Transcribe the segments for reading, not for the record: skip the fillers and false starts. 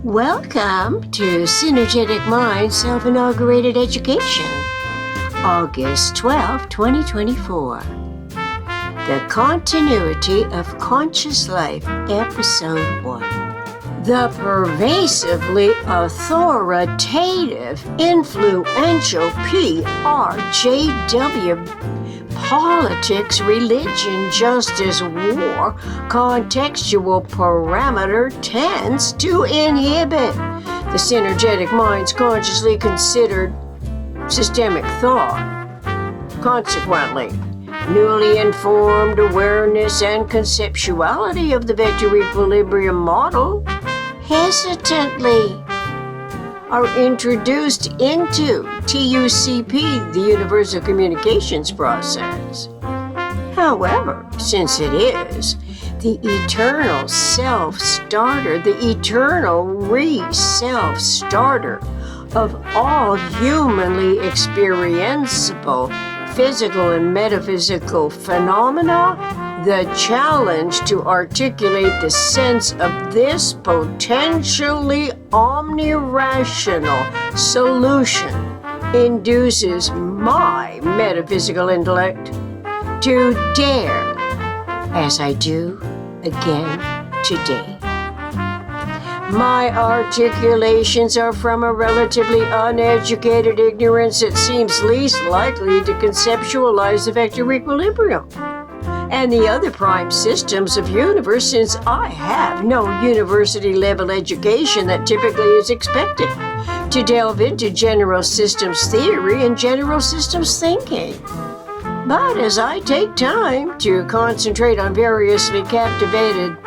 Welcome to Synergetic Mind Self-Inaugurated Education, August 12, 2024. The Continuity of Conscious Life, Episode 1. The pervasively authoritative, influential PRJW politics, religion, justice, war, contextual parameter tends to inhibit the synergetic mind's consciously considered systemic thought. Consequently, newly informed awareness and conceptuality of the vector equilibrium model hesitantly are introduced into TUCP, the universal communications process. However, since it is the eternal self-starter, the eternal re-self-starter of all humanly experienceable physical and metaphysical phenomena, the challenge to articulate the sense of this potentially omnirational solution induces my metaphysical intellect to dare, as I do again today. My articulations are from a relatively uneducated ignorance that seems least likely to conceptualize the vector equilibrium and the other prime systems of universe, since I have no university-level education that typically is expected to delve into general systems theory and general systems thinking. But as I take time to concentrate on variously captivated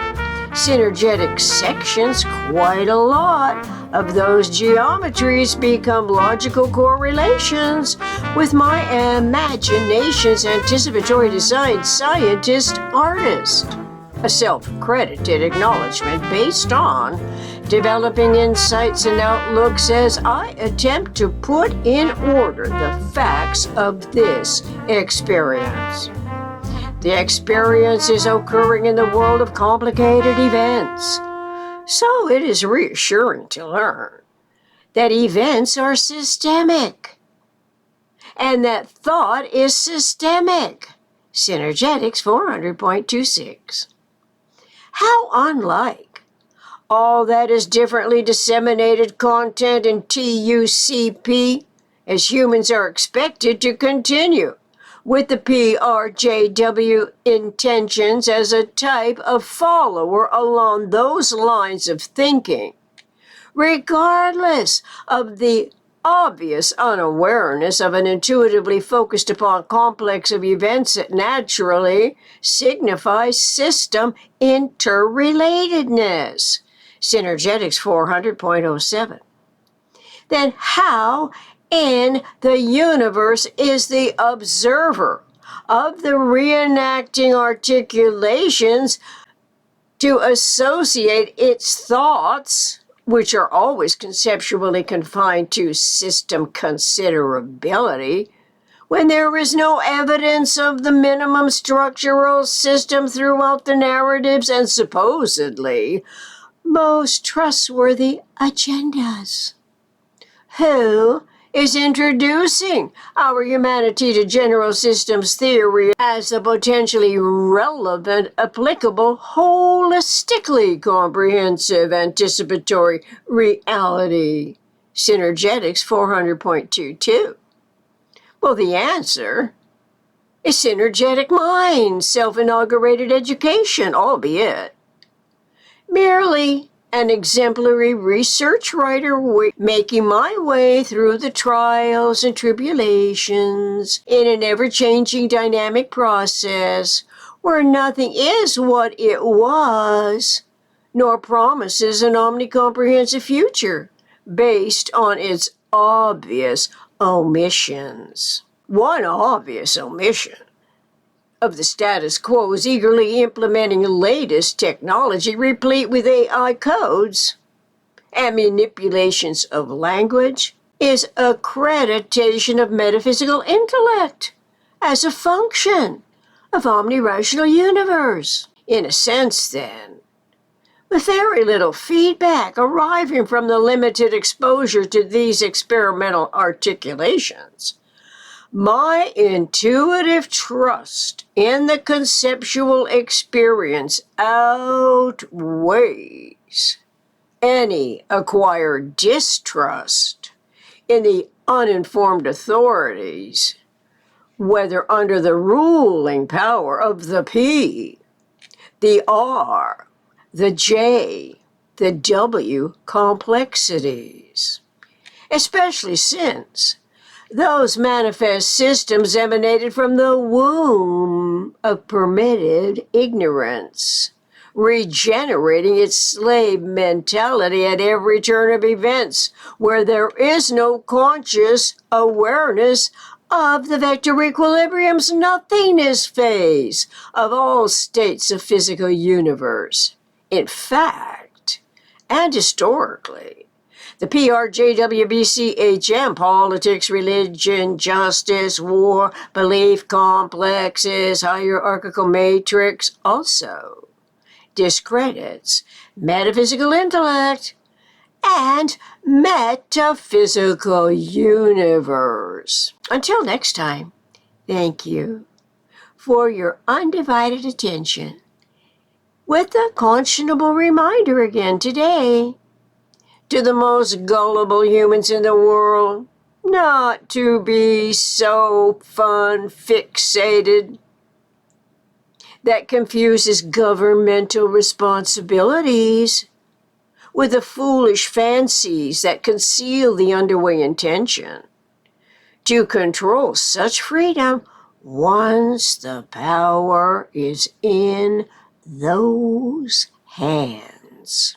synergetic sections, quite a lot of those geometries become logical correlations with my imagination's anticipatory design scientist artist. A self-credited acknowledgement based on developing insights and outlooks as I attempt to put in order the facts of this experience. The experience is occurring in the world of complicated events. So it is reassuring to learn that events are systemic and that thought is systemic. Synergetics 400.26. How unlike all that is differently disseminated content in TUCP as humans are expected to continue with the PRJW intentions as a type of follower along those lines of thinking, regardless of the obvious unawareness of an intuitively focused upon complex of events that naturally signify system interrelatedness. Synergetics 400.07. Then how in the universe is the observer of the reenacting articulations to associate its thoughts, which are always conceptually confined to system considerability, when there is no evidence of the minimum structural system throughout the narratives and supposedly most trustworthy agendas? Who is introducing our humanity to general systems theory as a potentially relevant, applicable, holistically comprehensive, anticipatory reality? Synergetics 400.22. Well, the answer is synergetic mind, self-inaugurated education, albeit merely an exemplary research writer making my way through the trials and tribulations in an ever-changing dynamic process where nothing is what it was, nor promises an omnicomprehensive future based on its obvious omissions. One obvious omission of the status quo is eagerly implementing latest technology replete with AI codes and manipulations of language is accreditation of metaphysical intellect as a function of omnirational universe. In a sense, then, with very little feedback arriving from the limited exposure to these experimental articulations. My intuitive trust in the conceptual experience outweighs any acquired distrust in the uninformed authorities, whether under the ruling power of the P, the R, the J, the W complexities, especially since those manifest systems emanated from the womb of permitted ignorance, regenerating its slave mentality at every turn of events, where there is no conscious awareness of the vector equilibrium's nothingness phase of all states of physical universe. In fact, and historically, the PRJW BCHM, politics, religion, justice, war, belief complexes, hierarchical matrix, also discredits metaphysical intellect and metaphysical universe. Until next time, thank you for your undivided attention. With a conscionable reminder again today to the most gullible humans in the world, not to be so fun-fixated that confuses governmental responsibilities with the foolish fancies that conceal the underway intention to control such freedom once the power is in those hands.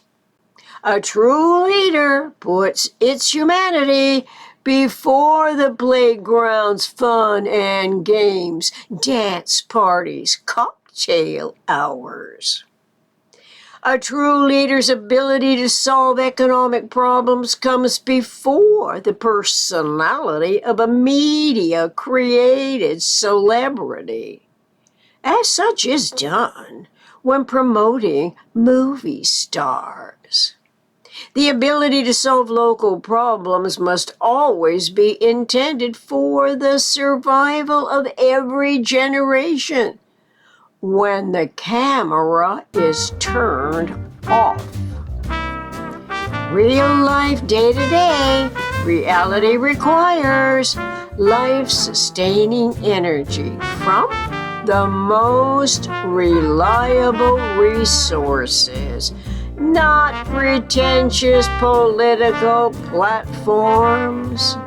A true leader puts its humanity before the playground's fun and games, dance parties, cocktail hours. A true leader's ability to solve economic problems comes before the personality of a media-created celebrity, as such is done when promoting movie stars. The ability to solve local problems must always be intended for the survival of every generation when the camera is turned off. Real life, day-to-day, reality requires life-sustaining energy from the most reliable resources, not pretentious political platforms.